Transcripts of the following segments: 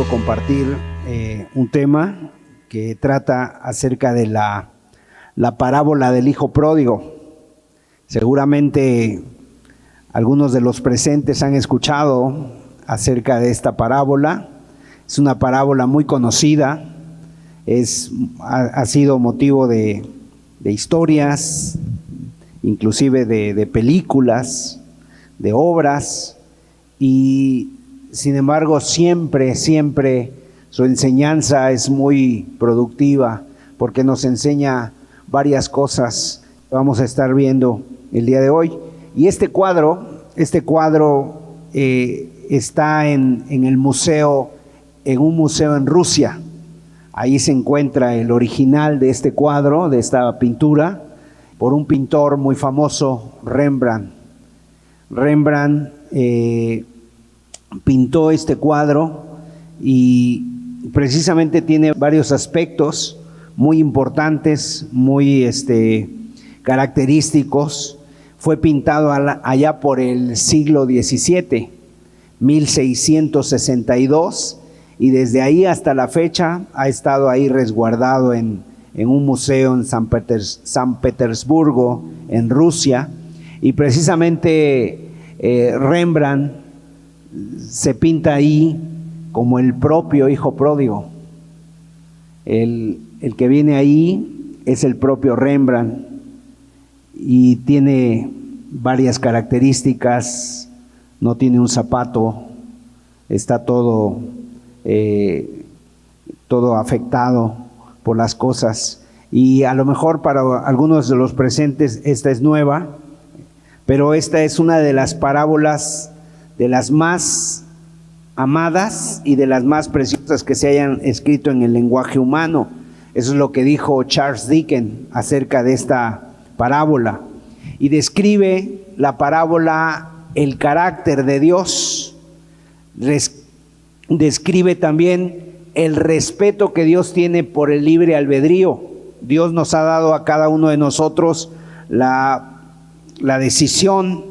quiero compartir un tema que trata acerca de la parábola del hijo pródigo. Seguramente algunos de los presentes han escuchado acerca de esta parábola. Es una parábola muy conocida, ha sido motivo de historias, inclusive de películas, de obras, y sin embargo siempre su enseñanza es muy productiva porque nos enseña varias cosas que vamos a estar viendo el día de hoy. Y este cuadro está en el museo, en un museo en Rusia. Ahí se encuentra el original de este cuadro, de esta pintura, por un pintor muy famoso, Rembrandt. Rembrandt pintó este cuadro y precisamente tiene varios aspectos muy importantes, muy característicos. Fue pintado allá por el siglo XVII, 1662, y desde ahí hasta la fecha ha estado ahí resguardado en un museo en San Petersburgo, en Rusia. Y precisamente Rembrandt se pinta ahí como el propio hijo pródigo. El que viene ahí es el propio Rembrandt y tiene varias características. No tiene un zapato, está todo afectado por las cosas, y a lo mejor para algunos de los presentes esta es nueva, pero esta es una de las parábolas de las más amadas y de las más preciosas que se hayan escrito en el lenguaje humano. Eso es lo que dijo Charles Dickens acerca de esta parábola, y describe la parábola el carácter de Dios, describe también el respeto que Dios tiene por el libre albedrío. Dios nos ha dado a cada uno de nosotros la decisión,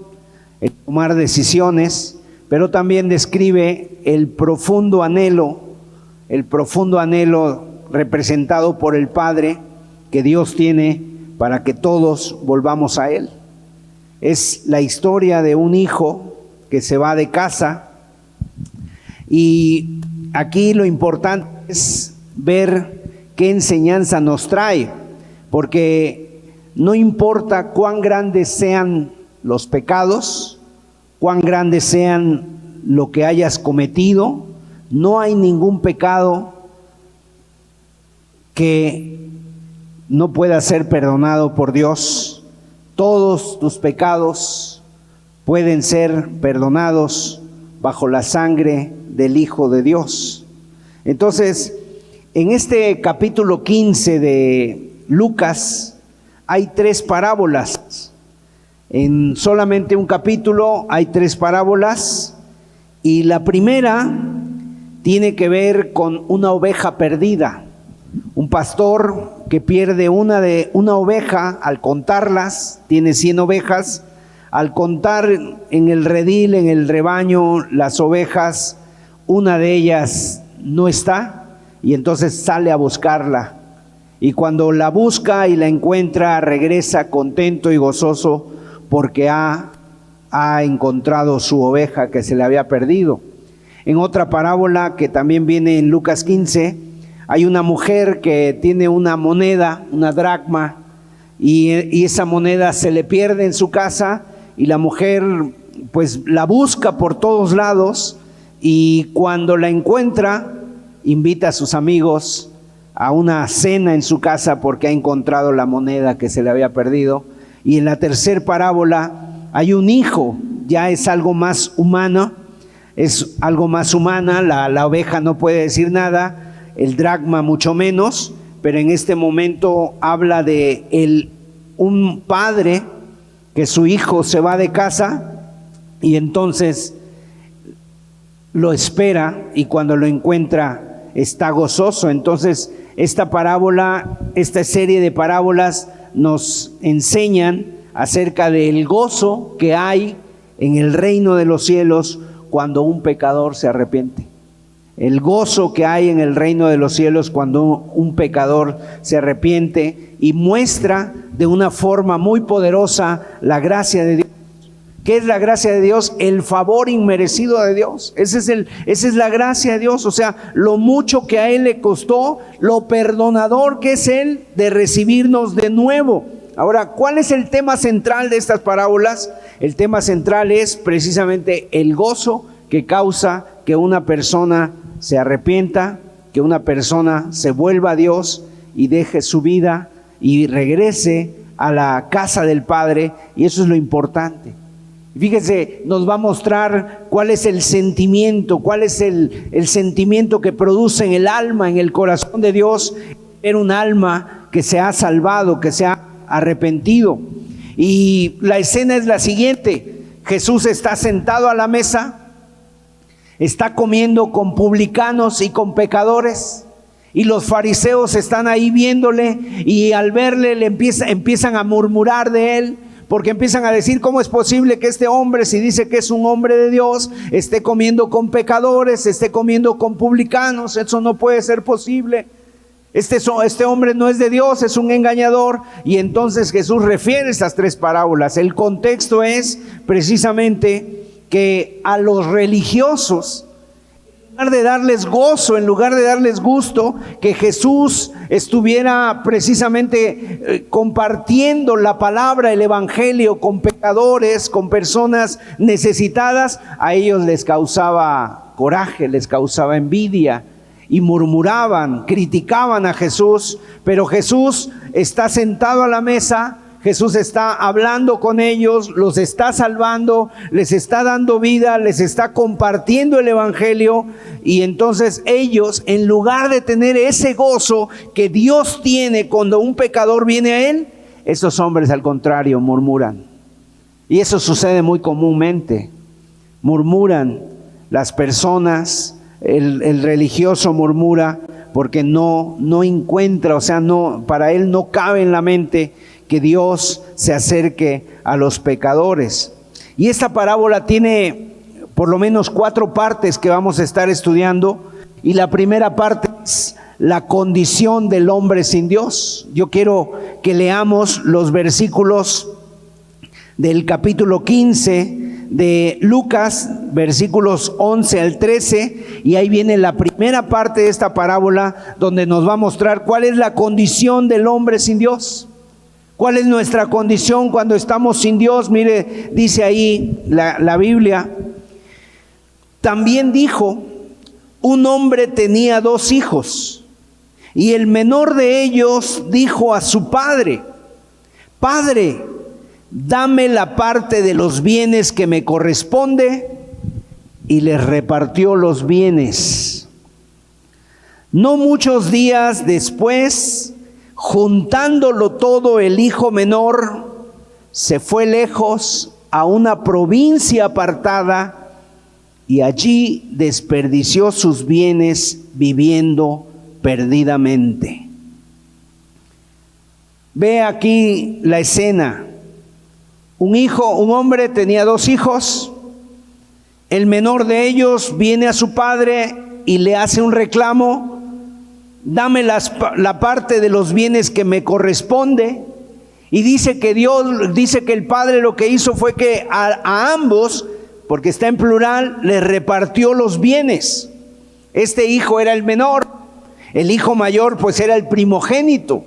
el tomar decisiones, pero también describe el profundo anhelo representado por el Padre que Dios tiene para que todos volvamos a Él. Es la historia de un hijo que se va de casa, y aquí lo importante es ver qué enseñanza nos trae, porque no importa cuán grandes sean los pecados, cuán grandes sean lo que hayas cometido, no hay ningún pecado que no pueda ser perdonado por Dios. Todos tus pecados pueden ser perdonados bajo la sangre del Hijo de Dios. Entonces, en este capítulo 15 de Lucas hay 3 parábolas. En solamente un capítulo hay 3 parábolas, y la primera tiene que ver con una oveja perdida. Un pastor que pierde una oveja al contarlas, tiene 100 ovejas, al contar en el redil, en el rebaño, las ovejas, una de ellas no está, y entonces sale a buscarla. Y cuando la busca y la encuentra, regresa contento y gozoso porque ha encontrado su oveja que se le había perdido. En otra parábola que también viene en Lucas 15, hay una mujer que tiene una moneda, una dracma, y esa moneda se le pierde en su casa, y la mujer pues la busca por todos lados, y cuando la encuentra invita a sus amigos a una cena en su casa porque ha encontrado la moneda que se le había perdido. Y en la tercera parábola hay un hijo, ya es algo más humano, la oveja no puede decir nada, el dracma mucho menos, pero en este momento habla de un padre que su hijo se va de casa, y entonces lo espera, y cuando lo encuentra está gozoso. Entonces esta serie de parábolas nos enseñan acerca del gozo que hay en el reino de los cielos cuando un pecador se arrepiente. el gozo que hay en el reino de los cielos cuando un pecador se arrepiente y muestra de una forma muy poderosa la gracia de Dios. ¿Qué es la gracia de Dios? El favor inmerecido de Dios. Esa es la gracia de Dios, o sea, lo mucho que a Él le costó, lo perdonador que es Él de recibirnos de nuevo. Ahora, ¿cuál es el tema central de estas parábolas? El tema central es precisamente el gozo que causa que una persona se arrepienta, que una persona se vuelva a Dios y deje su vida y regrese a la casa del Padre, y eso es lo importante. Fíjese, nos va a mostrar cuál es el sentimiento, cuál es el sentimiento que produce en el alma, en el corazón de Dios, ver un alma que se ha salvado, que se ha arrepentido. Y la escena es la siguiente: Jesús está sentado a la mesa, está comiendo con publicanos y con pecadores, y los fariseos están ahí viéndole, y al verle empiezan a murmurar de él, porque empiezan a decir: ¿cómo es posible que este hombre, si dice que es un hombre de Dios, esté comiendo con pecadores, esté comiendo con publicanos? Eso no puede ser posible. Este hombre no es de Dios, es un engañador. Y entonces Jesús refiere estas tres parábolas. El contexto es precisamente que a los religiosos, en lugar de darles gozo, en lugar de darles gusto, que Jesús estuviera precisamente compartiendo la palabra, el evangelio con pecadores, con personas necesitadas, a ellos les causaba coraje, les causaba envidia y murmuraban, criticaban a Jesús. Pero Jesús está sentado a la mesa, Jesús está hablando con ellos, los está salvando, les está dando vida, les está compartiendo el evangelio. Y entonces ellos, en lugar de tener ese gozo que Dios tiene cuando un pecador viene a Él, esos hombres al contrario murmuran. Y eso sucede muy comúnmente. Murmuran las personas, el religioso murmura porque no encuentra, o sea, para él no cabe en la mente que Dios se acerque a los pecadores. Y esta parábola tiene por lo menos 4 partes que vamos a estar estudiando. Y la primera parte es la condición del hombre sin Dios. Yo quiero que leamos los versículos del capítulo 15 de Lucas, versículos 11 al 13, y ahí viene la primera parte de esta parábola, donde nos va a mostrar cuál es la condición del hombre sin Dios. ¿Cuál es nuestra condición cuando estamos sin Dios? Mire, dice ahí la Biblia: también dijo, un hombre tenía 2 hijos, y el menor de ellos dijo a su padre: Padre, dame la parte de los bienes que me corresponde. Y les repartió los bienes. No muchos días después, juntándolo todo, el hijo menor se fue lejos a una provincia apartada y allí desperdició sus bienes viviendo perdidamente. Ve aquí la escena. Un hombre tenía 2 hijos. El menor de ellos viene a su padre y le hace un reclamo: dame la parte de los bienes que me corresponde. Y dice que el padre lo que hizo fue que a ambos, porque está en plural, les repartió los bienes. Este hijo era el menor, el hijo mayor pues era el primogénito.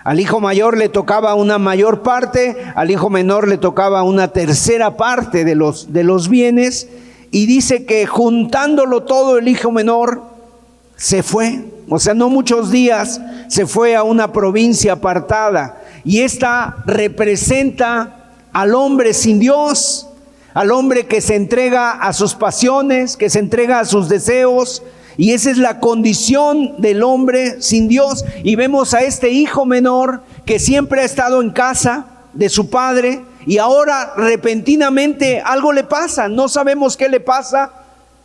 Al hijo mayor le tocaba una mayor parte, al hijo menor le tocaba una tercera parte de los bienes. Y dice que juntándolo todo, el hijo menor se fue. O sea, no muchos días se fue a una provincia apartada. Y esta representa al hombre sin Dios, al hombre que se entrega a sus pasiones, que se entrega a sus deseos. Y esa es la condición del hombre sin Dios. Y vemos a este hijo menor que siempre ha estado en casa de su padre, y ahora repentinamente algo le pasa, no sabemos qué le pasa,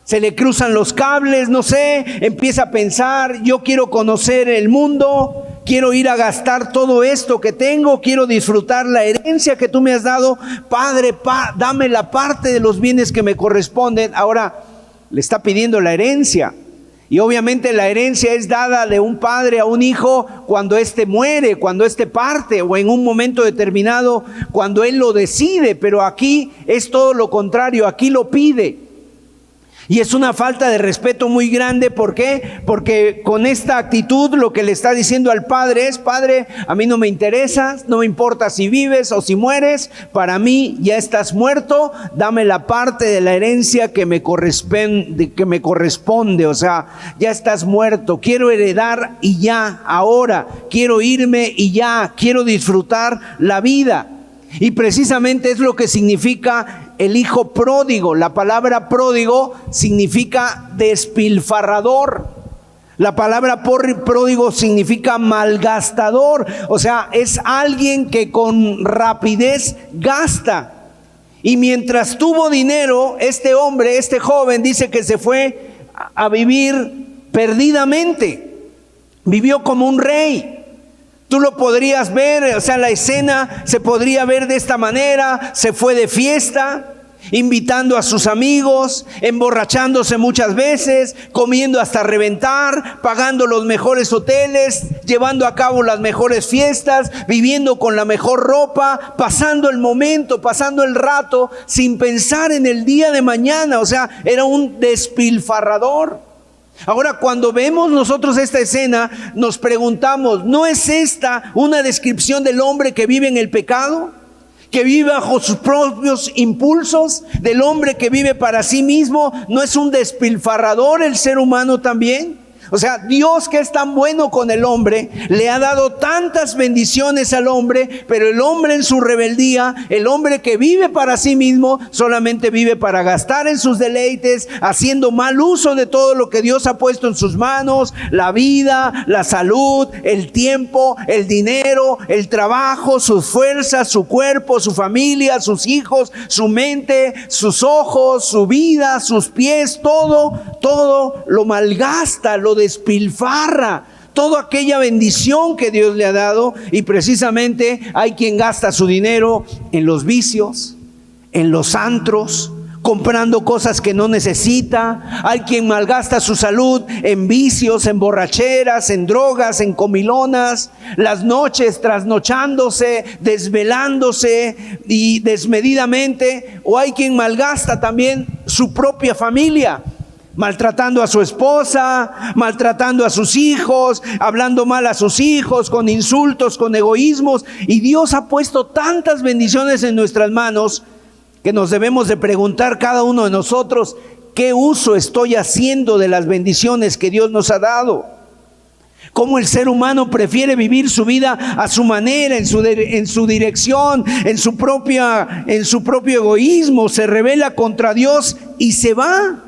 se le cruzan los cables, no sé, empieza a pensar: yo quiero conocer el mundo, quiero ir a gastar todo esto que tengo, quiero disfrutar la herencia que tú me has dado, Padre, dame la parte de los bienes que me corresponden. Ahora le está pidiendo la herencia. Y obviamente la herencia es dada de un padre a un hijo cuando éste muere, cuando éste parte o en un momento determinado cuando él lo decide. Pero aquí es todo lo contrario, aquí lo pide. Y es una falta de respeto muy grande. ¿Por qué? Porque con esta actitud lo que le está diciendo al padre es: Padre, a mí no me interesa, no me importa si vives o si mueres, para mí ya estás muerto, dame la parte de la herencia que me corresponde, o sea, ya estás muerto, quiero heredar y ya, ahora, quiero irme y ya, quiero disfrutar la vida. Y precisamente es lo que significa el hijo pródigo. La palabra pródigo significa despilfarrador. La palabra pródigo significa malgastador. O sea, es alguien que con rapidez gasta. Y mientras tuvo dinero, este hombre, este joven, dice que se fue a vivir perdidamente. Vivió como un rey. Tú lo podrías ver, o sea, la escena se podría ver de esta manera: se fue de fiesta, invitando a sus amigos, emborrachándose muchas veces, comiendo hasta reventar, pagando los mejores hoteles, llevando a cabo las mejores fiestas, viviendo con la mejor ropa, pasando el momento, pasando el rato, sin pensar en el día de mañana. O sea, era un despilfarrador. Ahora, cuando vemos nosotros esta escena, nos preguntamos: ¿no es esta una descripción del hombre que vive en el pecado? ¿Que vive bajo sus propios impulsos? ¿Del hombre que vive para sí mismo? ¿No es un despilfarrador el ser humano también? O sea, Dios, que es tan bueno con el hombre, le ha dado tantas bendiciones al hombre, pero el hombre en su rebeldía, el hombre que vive para sí mismo, solamente vive para gastar en sus deleites, haciendo mal uso de todo lo que Dios ha puesto en sus manos: la vida, la salud, el tiempo, el dinero, el trabajo, sus fuerzas, su cuerpo, su familia, sus hijos, su mente, sus ojos, su vida, sus pies, todo lo malgasta, lo despilfarra, toda aquella bendición que Dios le ha dado. Y precisamente hay quien gasta su dinero en los vicios, en los antros, comprando cosas que no necesita. Hay quien malgasta su salud en vicios, en borracheras, en drogas, en comilonas, las noches trasnochándose, desvelándose y desmedidamente. O hay quien malgasta también su propia familia, maltratando a su esposa, maltratando a sus hijos, hablando mal a sus hijos, con insultos, con egoísmos. Y Dios ha puesto tantas bendiciones en nuestras manos que nos debemos de preguntar cada uno de nosotros: ¿qué uso estoy haciendo de las bendiciones que Dios nos ha dado? Cómo el ser humano prefiere vivir su vida a su manera, en su dirección, en su propio egoísmo, se rebela contra Dios y se va.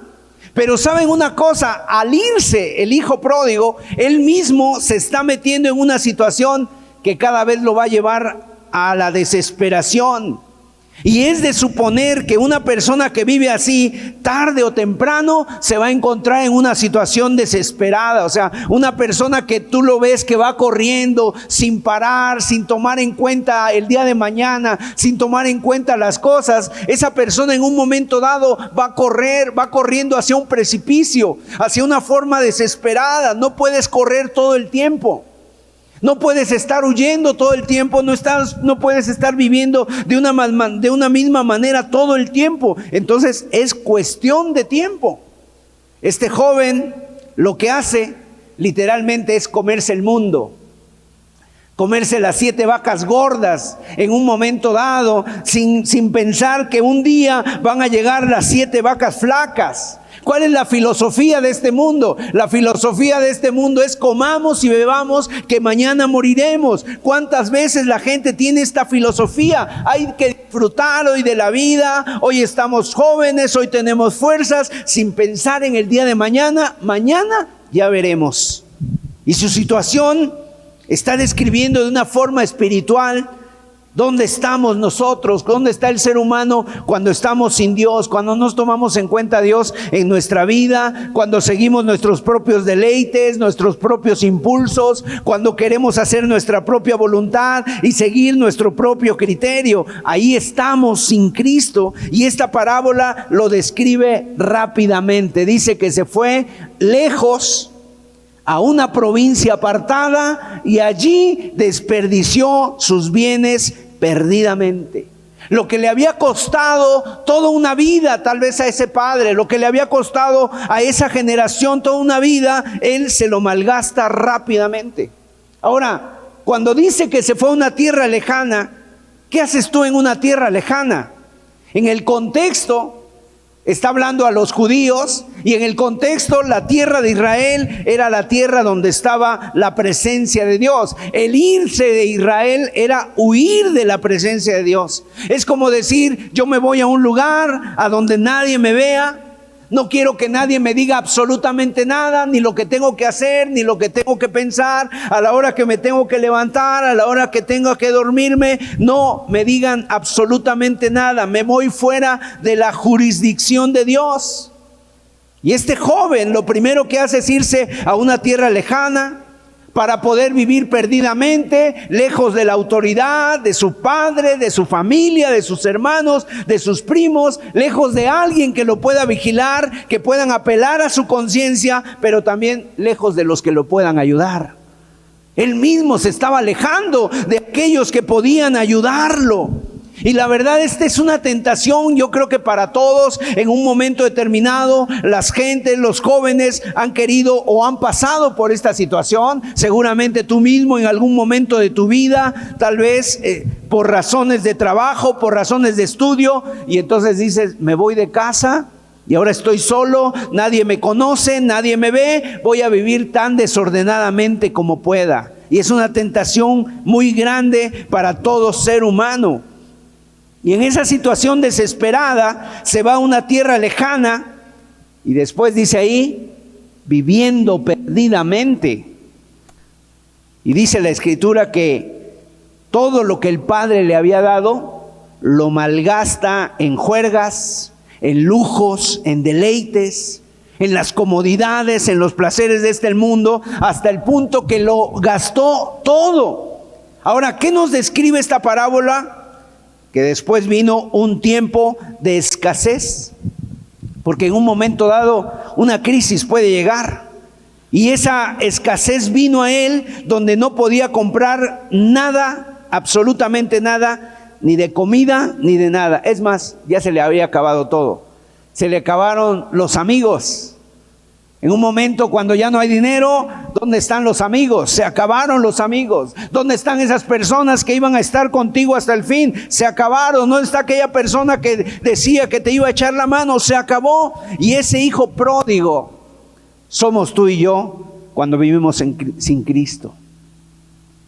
Pero ¿saben una cosa? Al irse el hijo pródigo, él mismo se está metiendo en una situación que cada vez lo va a llevar a la desesperación. Y es de suponer que una persona que vive así, tarde o temprano se va a encontrar en una situación desesperada. O sea, una persona que tú lo ves que va corriendo sin parar, sin tomar en cuenta el día de mañana, sin tomar en cuenta las cosas. Esa persona en un momento dado va corriendo hacia un precipicio, hacia una forma desesperada. No puedes correr todo el tiempo. No puedes estar huyendo todo el tiempo, no puedes estar viviendo de una misma manera todo el tiempo. Entonces es cuestión de tiempo. Este joven lo que hace literalmente es comerse el mundo, comerse las 7 vacas gordas en un momento dado, sin pensar que un día van a llegar las 7 vacas flacas. ¿Cuál es la filosofía de este mundo? La filosofía de este mundo es: comamos y bebamos, que mañana moriremos. ¿Cuántas veces la gente tiene esta filosofía? Hay que disfrutar hoy de la vida, hoy estamos jóvenes, hoy tenemos fuerzas, sin pensar en el día de mañana. Mañana ya veremos. Y su situación está describiendo de una forma espiritual ¿Dónde estamos nosotros? ¿Dónde está el ser humano cuando estamos sin Dios? Cuando no tomamos en cuenta a Dios en nuestra vida, cuando seguimos nuestros propios deleites, nuestros propios impulsos, cuando queremos hacer nuestra propia voluntad y seguir nuestro propio criterio. Ahí estamos sin Cristo, y esta parábola lo describe rápidamente. Dice que se fue lejos a una provincia apartada y allí desperdició sus bienes perdidamente. Lo que le había costado toda una vida tal vez a ese padre, lo que le había costado a esa generación toda una vida, él se lo malgasta rápidamente. Ahora, cuando dice que se fue a una tierra lejana, ¿qué haces tú en una tierra lejana? En el contexto está hablando a los judíos, y en el contexto la tierra de Israel era la tierra donde estaba la presencia de Dios. El irse de Israel era huir de la presencia de Dios. Es como decir, yo me voy a un lugar a donde nadie me vea. No quiero que nadie me diga absolutamente nada, ni lo que tengo que hacer, ni lo que tengo que pensar, a la hora que me tengo que levantar, a la hora que tengo que dormirme. No me digan absolutamente nada. Me voy fuera de la jurisdicción de Dios. Y este joven lo primero que hace es irse a una tierra lejana para poder vivir perdidamente, lejos de la autoridad, de su padre, de su familia, de sus hermanos, de sus primos, lejos de alguien que lo pueda vigilar, que puedan apelar a su conciencia, pero también lejos de los que lo puedan ayudar. Él mismo se estaba alejando de aquellos que podían ayudarlo. Y la verdad, esta es una tentación, yo creo que para todos. En un momento determinado, las gentes, los jóvenes han querido o han pasado por esta situación. Seguramente tú mismo en algún momento de tu vida, tal vez por razones de trabajo, por razones de estudio, y entonces dices, me voy de casa y ahora estoy solo, nadie me conoce, nadie me ve, voy a vivir tan desordenadamente como pueda. Y es una tentación muy grande para todo ser humano. Y en esa situación desesperada se va a una tierra lejana, y después dice ahí, viviendo perdidamente. Y dice la Escritura que todo lo que el Padre le había dado lo malgasta en juergas, en lujos, en deleites, en las comodidades, en los placeres de este mundo, hasta el punto que lo gastó todo. Ahora, ¿qué nos describe esta parábola? Que después vino un tiempo de escasez, porque en un momento dado una crisis puede llegar, y esa escasez vino a él donde no podía comprar nada, absolutamente nada, ni de comida ni de nada. Es más, ya se le había acabado todo. Se le acabaron los amigos. En un momento cuando ya no hay dinero, ¿dónde están los amigos? Se acabaron los amigos. ¿Dónde están esas personas que iban a estar contigo hasta el fin? Se acabaron. ¿Dónde está aquella persona que decía que te iba a echar la mano? Se acabó. Y ese hijo pródigo somos tú y yo cuando vivimos sin Cristo.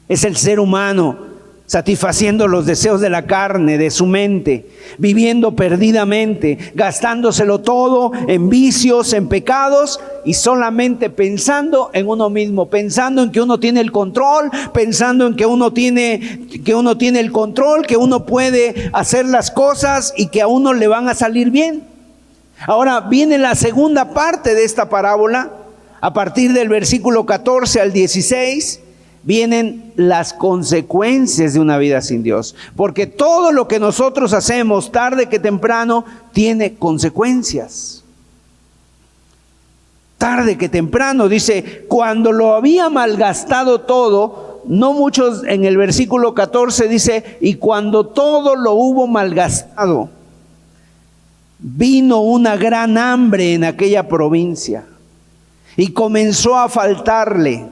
Es el ser humano satisfaciendo los deseos de la carne, de su mente, viviendo perdidamente, gastándoselo todo en vicios, en pecados, y solamente pensando en uno mismo, pensando en que uno tiene el control, pensando en que uno tiene el control, que uno puede hacer las cosas y que a uno le van a salir bien. Ahora viene la segunda parte de esta parábola. A partir del versículo 14 al 16 vienen las consecuencias de una vida sin Dios, porque todo lo que nosotros hacemos tarde que temprano tiene consecuencias. Tarde que temprano, dice, cuando lo había malgastado todo. No muchos, en el versículo 14 dice, y cuando todo lo hubo malgastado, vino una gran hambre en aquella provincia y comenzó a faltarle.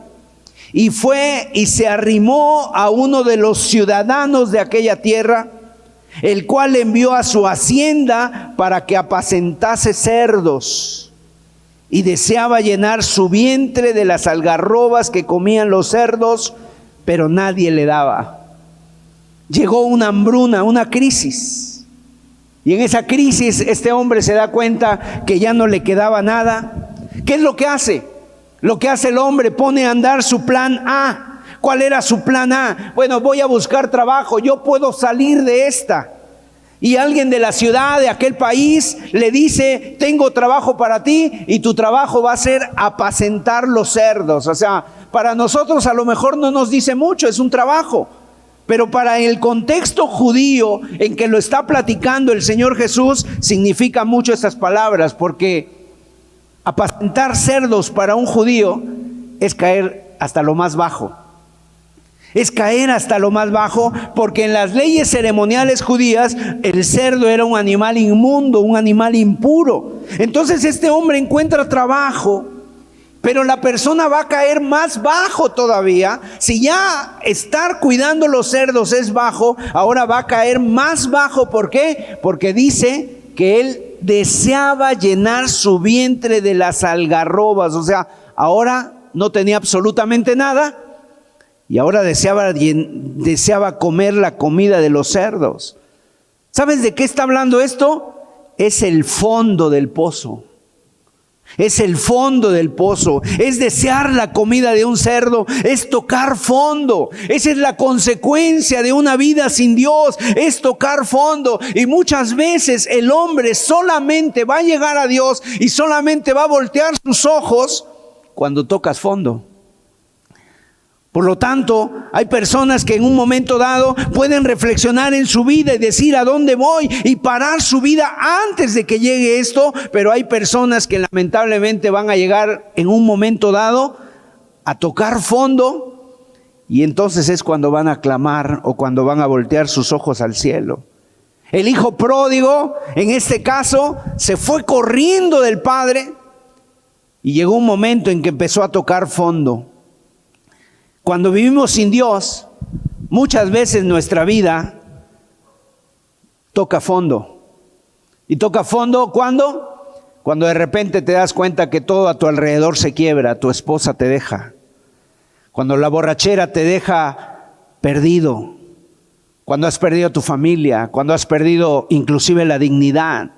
Y fue y se arrimó a uno de los ciudadanos de aquella tierra, el cual envió a su hacienda para que apacentase cerdos, y deseaba llenar su vientre de las algarrobas que comían los cerdos, pero nadie le daba. Llegó una hambruna, una crisis, y en esa crisis este hombre se da cuenta que ya no le quedaba nada. ¿Qué es lo que hace? Lo que hace el hombre, pone a andar su plan A. ¿Cuál era su plan A? Bueno, voy a buscar trabajo, yo puedo salir de esta. Y alguien de la ciudad, de aquel país, le dice, tengo trabajo para ti y tu trabajo va a ser apacentar los cerdos. O sea, para nosotros a lo mejor no nos dice mucho, es un trabajo. Pero para el contexto judío en que lo está platicando el Señor Jesús, significa mucho estas palabras, porque apacentar cerdos para un judío es caer hasta lo más bajo. Es caer hasta lo más bajo, porque en las leyes ceremoniales judías el cerdo era un animal inmundo, un animal impuro. Entonces este hombre encuentra trabajo, pero la persona va a caer más bajo todavía. Si ya estar cuidando los cerdos es bajo, ahora va a caer más bajo. ¿Por qué? Porque dice que él deseaba llenar su vientre de las algarrobas. O sea, ahora no tenía absolutamente nada y ahora deseaba comer la comida de los cerdos. ¿Sabes de qué está hablando esto? Es el fondo del pozo. Es el fondo del pozo, es desear la comida de un cerdo, es tocar fondo. Esa es la consecuencia de una vida sin Dios, es tocar fondo. Y muchas veces el hombre solamente va a llegar a Dios y solamente va a voltear sus ojos cuando tocas fondo. Por lo tanto, hay personas que en un momento dado pueden reflexionar en su vida y decir a dónde voy y parar su vida antes de que llegue esto, pero hay personas que lamentablemente van a llegar en un momento dado a tocar fondo y entonces es cuando van a clamar o cuando van a voltear sus ojos al cielo. El hijo pródigo, en este caso, se fue corriendo del padre y llegó un momento en que empezó a tocar fondo. Cuando vivimos sin Dios, muchas veces nuestra vida toca fondo. ¿Y toca fondo cuándo? Cuando de repente te das cuenta que todo a tu alrededor se quiebra, tu esposa te deja. Cuando la borrachera te deja perdido. Cuando has perdido tu familia, cuando has perdido inclusive la dignidad.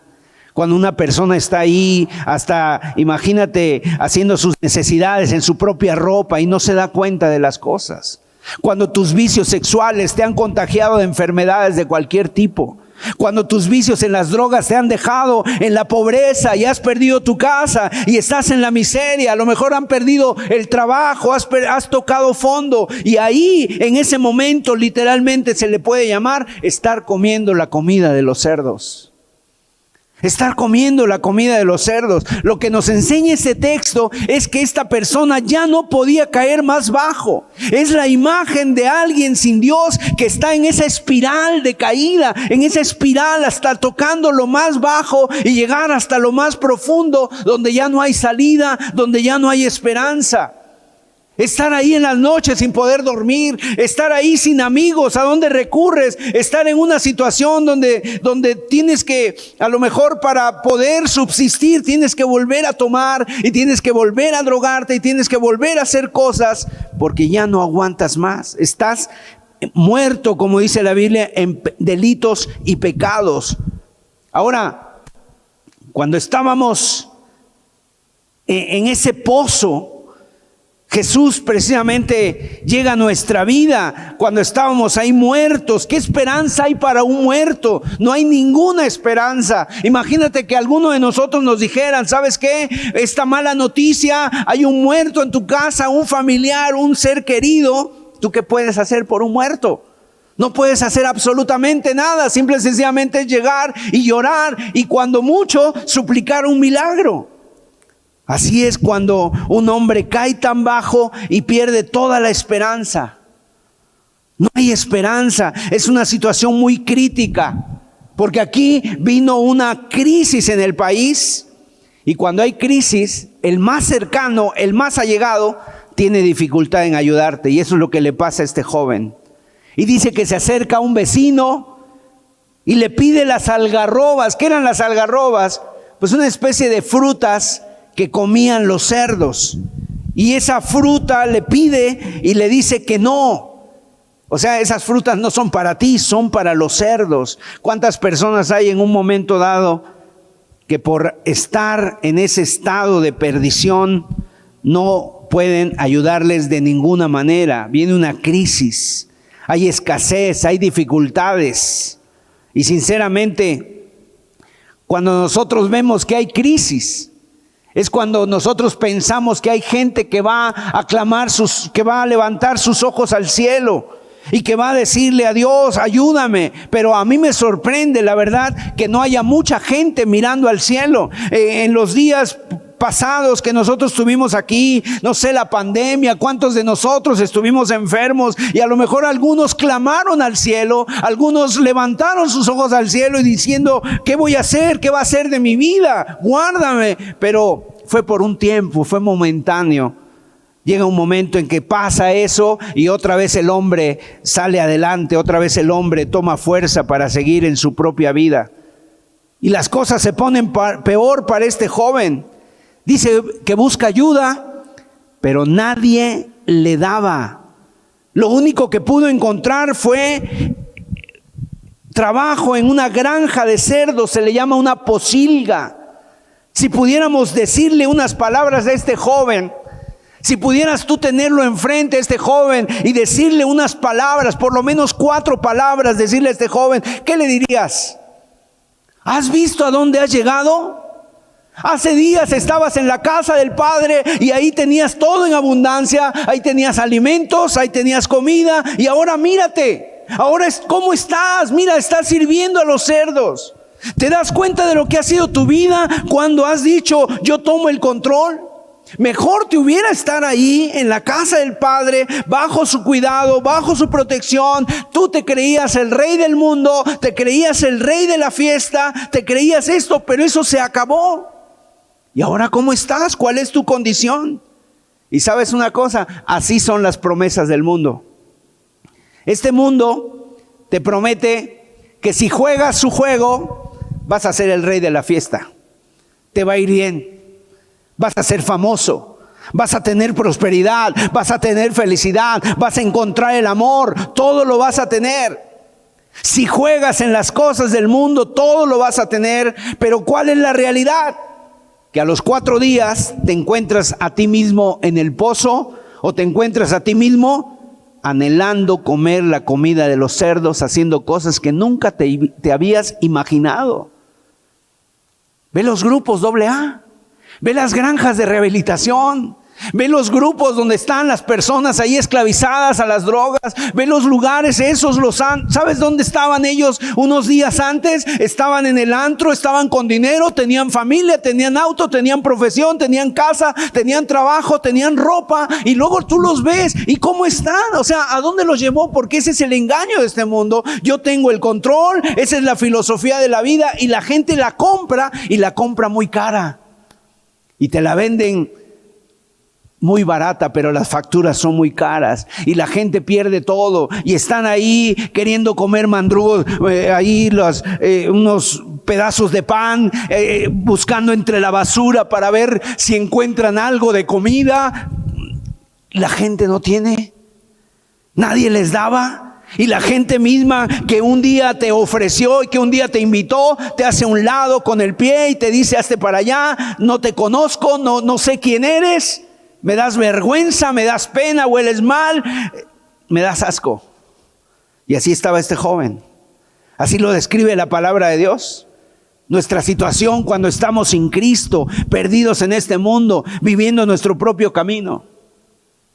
Cuando una persona está ahí, hasta imagínate haciendo sus necesidades en su propia ropa y no se da cuenta de las cosas. Cuando tus vicios sexuales te han contagiado de enfermedades de cualquier tipo. Cuando tus vicios en las drogas te han dejado en la pobreza y has perdido tu casa y estás en la miseria. A lo mejor han perdido el trabajo, has tocado fondo. Y ahí, en ese momento, literalmente se le puede llamar estar comiendo la comida de los cerdos. Estar comiendo la comida de los cerdos. Lo que nos enseña este texto es que esta persona ya no podía caer más bajo. Es la imagen de alguien sin Dios que está en esa espiral de caída, en esa espiral hasta tocando lo más bajo y llegar hasta lo más profundo, donde ya no hay salida, donde ya no hay esperanza. Estar ahí en las noches sin poder dormir, estar ahí sin amigos, ¿a dónde recurres? Estar en una situación donde tienes que, a lo mejor para poder subsistir, tienes que volver a tomar y tienes que volver a drogarte y tienes que volver a hacer cosas porque ya no aguantas más. Estás muerto, como dice la Biblia, en delitos y pecados. Ahora, cuando estábamos en ese pozo, Jesús precisamente llega a nuestra vida cuando estábamos ahí muertos. ¿Qué esperanza hay para un muerto? No hay ninguna esperanza. Imagínate que alguno de nosotros nos dijeran, ¿sabes qué? Esta mala noticia, hay un muerto en tu casa, un familiar, un ser querido. ¿Tú qué puedes hacer por un muerto? No puedes hacer absolutamente nada. Simple y sencillamente es llegar y llorar y cuando mucho suplicar un milagro. Así es cuando un hombre cae tan bajo y pierde toda la esperanza. No hay esperanza, es una situación muy crítica, porque aquí vino una crisis en el país y cuando hay crisis, el más cercano, el más allegado, tiene dificultad en ayudarte y eso es lo que le pasa a este joven. Y dice que se acerca a un vecino y le pide las algarrobas. ¿Qué eran las algarrobas? Pues una especie de frutas que comían los cerdos. Y esa fruta le pide y le dice que no. O sea, esas frutas no son para ti, son para los cerdos. ¿Cuántas personas hay en un momento dado que por estar en ese estado de perdición no pueden ayudarles de ninguna manera. Viene una crisis, hay escasez, hay dificultades. Y sinceramente, cuando nosotros vemos que hay crisis, es cuando nosotros pensamos que hay gente que va a clamar, que va a levantar sus ojos al cielo y que va a decirle a Dios, ayúdame. Pero a mí me sorprende, la verdad, que no haya mucha gente mirando al cielo. En los días pasados que nosotros tuvimos aquí, no sé, la pandemia, cuántos de nosotros estuvimos enfermos y a lo mejor algunos clamaron al cielo, algunos levantaron sus ojos al cielo y diciendo, ¿qué voy a hacer? ¿Qué va a hacer de mi vida? Guárdame. Pero fue por un tiempo, fue momentáneo. Llega un momento en que pasa eso y otra vez el hombre sale adelante, otra vez el hombre toma fuerza para seguir en su propia vida. Y las cosas se ponen peor para este joven. Dice que busca ayuda, pero nadie le daba. Lo único que pudo encontrar fue trabajo en una granja de cerdos, se le llama una pocilga. Si pudiéramos decirle unas palabras a este joven, si pudieras tú tenerlo enfrente a este joven y decirle unas palabras, por lo menos 4 palabras, decirle a este joven, ¿qué le dirías? ¿Has visto a dónde has llegado? Hace días estabas en la casa del Padre y ahí tenías todo en abundancia, ahí tenías alimentos, ahí tenías comida y ahora mírate, ahora ¿cómo estás? Mira, estás sirviendo a los cerdos. ¿Te das cuenta de lo que ha sido tu vida cuando has dicho yo tomo el control? Mejor te hubiera estar ahí en la casa del Padre, bajo su cuidado, bajo su protección. Tú te creías el rey del mundo, te creías el rey de la fiesta, te creías esto, pero eso se acabó. ¿Y ahora cómo estás? ¿Cuál es tu condición? Y sabes una cosa, así son las promesas del mundo. Este mundo te promete que si juegas su juego, vas a ser el rey de la fiesta. Te va a ir bien, vas a ser famoso, vas a tener prosperidad, vas a tener felicidad, vas a encontrar el amor, todo lo vas a tener. Si juegas en las cosas del mundo, todo lo vas a tener, pero ¿cuál es la realidad? Que a los 4 días te encuentras a ti mismo en el pozo o te encuentras a ti mismo anhelando comer la comida de los cerdos, haciendo cosas que nunca te habías imaginado. Ve los grupos AA, ve las granjas de rehabilitación, ve los grupos donde están las personas ahí esclavizadas a las drogas, ve los lugares esos, ¿sabes dónde estaban ellos unos días antes? Estaban en el antro, estaban con dinero, tenían familia, tenían auto, tenían profesión, tenían casa, tenían trabajo, tenían ropa, y luego tú los ves, ¿y cómo están? O sea, ¿a dónde los llevó? Porque ese es el engaño de este mundo. Yo tengo el control, esa es la filosofía de la vida, y la gente la compra, y la compra muy cara, y te la venden muy barata, pero las facturas son muy caras y la gente pierde todo y están ahí queriendo comer mandrugos, ahí unos pedazos de pan, buscando entre la basura para ver si encuentran algo de comida. La gente no tiene, nadie les daba. Y la gente misma que un día te ofreció y que un día te invitó, te hace a un lado con el pie y te dice hazte para allá, no te conozco, no sé quién eres. Me das vergüenza, me das pena, hueles mal, me das asco. Y así estaba este joven. Así lo describe la palabra de Dios. Nuestra situación cuando estamos sin Cristo, perdidos en este mundo, viviendo nuestro propio camino,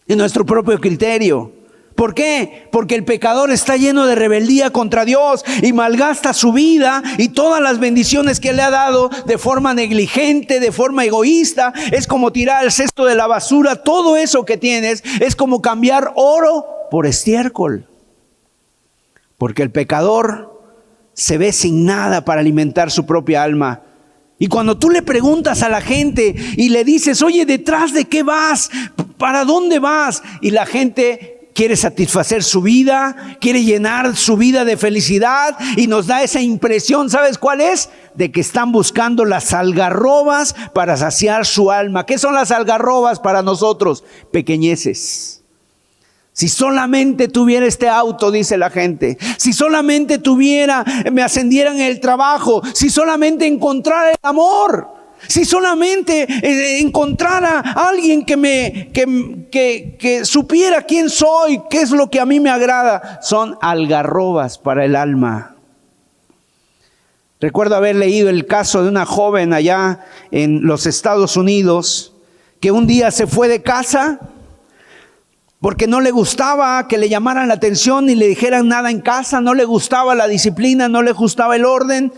en nuestro propio criterio. ¿Por qué? Porque el pecador está lleno de rebeldía contra Dios y malgasta su vida y todas las bendiciones que le ha dado de forma negligente, de forma egoísta. Es como tirar al cesto de la basura todo eso que tienes. Es como cambiar oro por estiércol. Porque el pecador se ve sin nada para alimentar su propia alma. Y cuando tú le preguntas a la gente y le dices, oye, ¿detrás de qué vas? ¿Para dónde vas? Y la gente quiere satisfacer su vida, quiere llenar su vida de felicidad y nos da esa impresión, ¿sabes cuál es? De que están buscando las algarrobas para saciar su alma. ¿Qué son las algarrobas para nosotros? Pequeñeces. Si solamente tuviera este auto, dice la gente, si solamente me ascendieran en el trabajo, si solamente encontrara el amor. Si solamente encontrara a alguien que supiera quién soy, qué es lo que a mí me agrada. Son algarrobas para el alma. Recuerdo haber leído el caso de una joven allá en los Estados Unidos que un día se fue de casa porque no le gustaba que le llamaran la atención ni le dijeran nada en casa, no le gustaba la disciplina, no le gustaba el orden,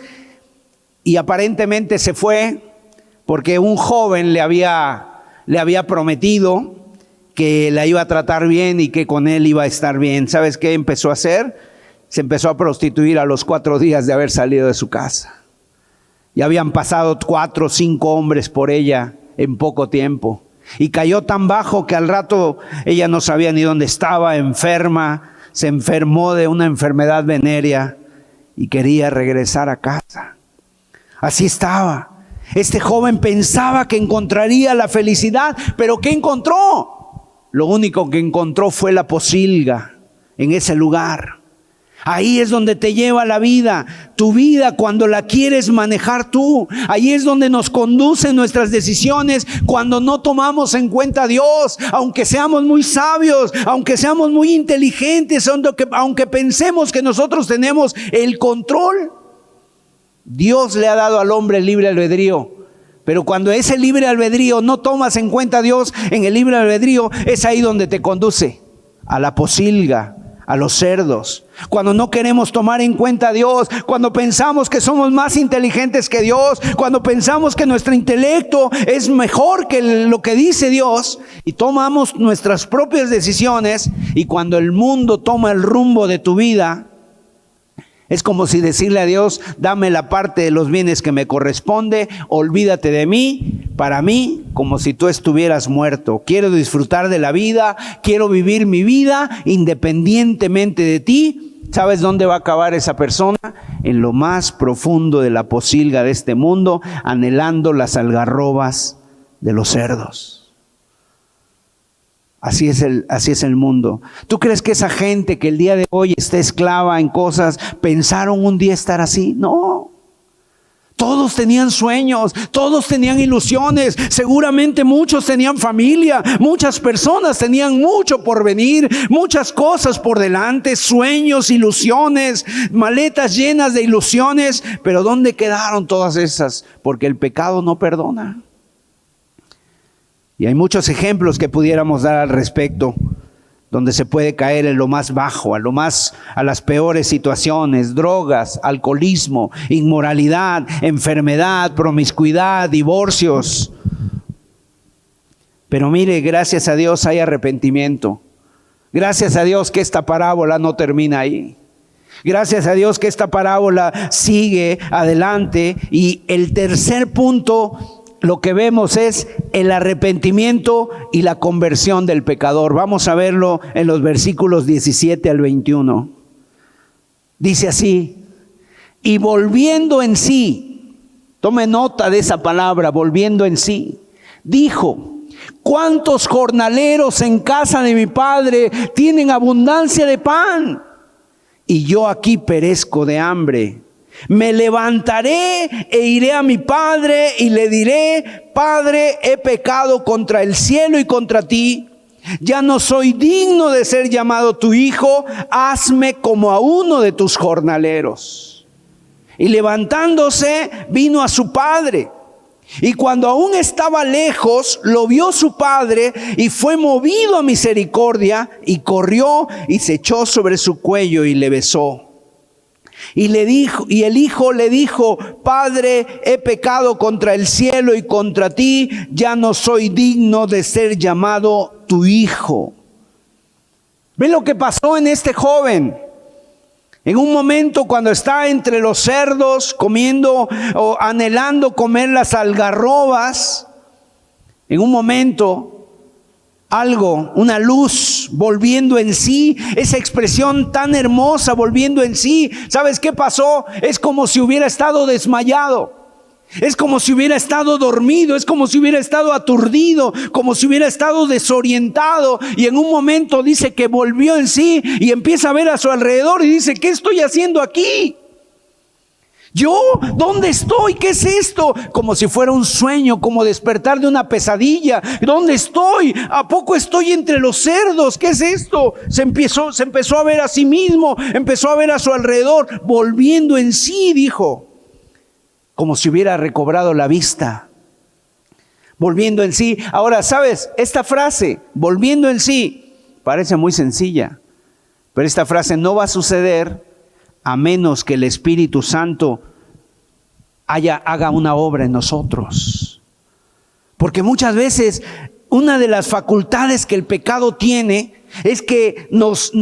y aparentemente se fue porque un joven le había prometido que la iba a tratar bien y que con él iba a estar bien. ¿Sabes qué empezó a hacer? Se empezó a prostituir a los 4 días de haber salido de su casa. Ya habían pasado 4 o 5 hombres por ella en poco tiempo. Y cayó tan bajo que al rato ella no sabía ni dónde estaba, enferma, se enfermó de una enfermedad venérea y quería regresar a casa. Así estaba. Este joven pensaba que encontraría la felicidad, pero ¿qué encontró? Lo único que encontró fue la posilga en ese lugar. Ahí es donde te lleva la vida, tu vida cuando la quieres manejar tú. Ahí es donde nos conducen nuestras decisiones cuando no tomamos en cuenta a Dios. Aunque seamos muy sabios, aunque seamos muy inteligentes, aunque pensemos que nosotros tenemos el control, Dios le ha dado al hombre el libre albedrío. Pero cuando ese libre albedrío no tomas en cuenta a Dios en el libre albedrío, es ahí donde te conduce a la posilga, a los cerdos. Cuando no queremos tomar en cuenta a Dios, cuando pensamos que somos más inteligentes que Dios, cuando pensamos que nuestro intelecto es mejor que lo que dice Dios, y tomamos nuestras propias decisiones, y cuando el mundo toma el rumbo de tu vida, es como si decirle a Dios: dame la parte de los bienes que me corresponde, olvídate de mí, para mí, como si tú estuvieras muerto. Quiero disfrutar de la vida, quiero vivir mi vida independientemente de ti. ¿Sabes dónde va a acabar esa persona? En lo más profundo de la posilga de este mundo, anhelando las algarrobas de los cerdos. Así es el mundo. ¿Tú crees que esa gente que el día de hoy está esclava en cosas, pensaron un día estar así? No. Todos tenían sueños, todos tenían ilusiones, seguramente muchos tenían familia, muchas personas tenían mucho por venir, muchas cosas por delante, sueños, ilusiones, maletas llenas de ilusiones. Pero ¿dónde quedaron todas esas? Porque el pecado no perdona. Y hay muchos ejemplos que pudiéramos dar al respecto, donde se puede caer en lo más bajo, a las peores situaciones: drogas, alcoholismo, inmoralidad, enfermedad, promiscuidad, divorcios. Pero mire, gracias a Dios hay arrepentimiento. Gracias a Dios que esta parábola no termina ahí. Gracias a Dios que esta parábola sigue adelante. Y el tercer punto, lo que vemos es el arrepentimiento y la conversión del pecador. Vamos a verlo en los versículos 17 al 21. Dice así: y volviendo en sí, tome nota de esa palabra, volviendo en sí, dijo: ¿cuántos jornaleros en casa de mi padre tienen abundancia de pan? Y yo aquí perezco de hambre. Me levantaré e iré a mi padre y le diré: Padre, he pecado contra el cielo y contra ti. Ya no soy digno de ser llamado tu hijo. Hazme como a uno de tus jornaleros. Y levantándose, vino a su padre. Y cuando aún estaba lejos, lo vio su padre y fue movido a misericordia, y corrió y se echó sobre su cuello y le besó. Y el hijo le dijo: Padre, he pecado contra el cielo y contra ti, ya no soy digno de ser llamado tu hijo. ¿Ven lo que pasó en este joven? En un momento, cuando está entre los cerdos, comiendo o anhelando comer las algarrobas, en un momento, una luz volviendo en sí, esa expresión tan hermosa, volviendo en sí. ¿Sabes qué pasó? Es como si hubiera estado desmayado, es como si hubiera estado dormido, es como si hubiera estado aturdido, como si hubiera estado desorientado. Y en un momento dice que volvió en sí y empieza a ver a su alrededor y dice: ¿qué estoy haciendo aquí? ¿Yo? ¿Dónde estoy? ¿Qué es esto? Como si fuera un sueño, como despertar de una pesadilla. ¿Dónde estoy? ¿A poco estoy entre los cerdos? ¿Qué es esto? Se empezó a ver a sí mismo, empezó a ver a su alrededor, volviendo en sí, dijo, como si hubiera recobrado la vista. Volviendo en sí. Ahora, ¿sabes? Esta frase, volviendo en sí, parece muy sencilla, pero esta frase no va a suceder a menos que el Espíritu Santo haga una obra en nosotros. Porque muchas veces una de las facultades que el pecado tiene es que nos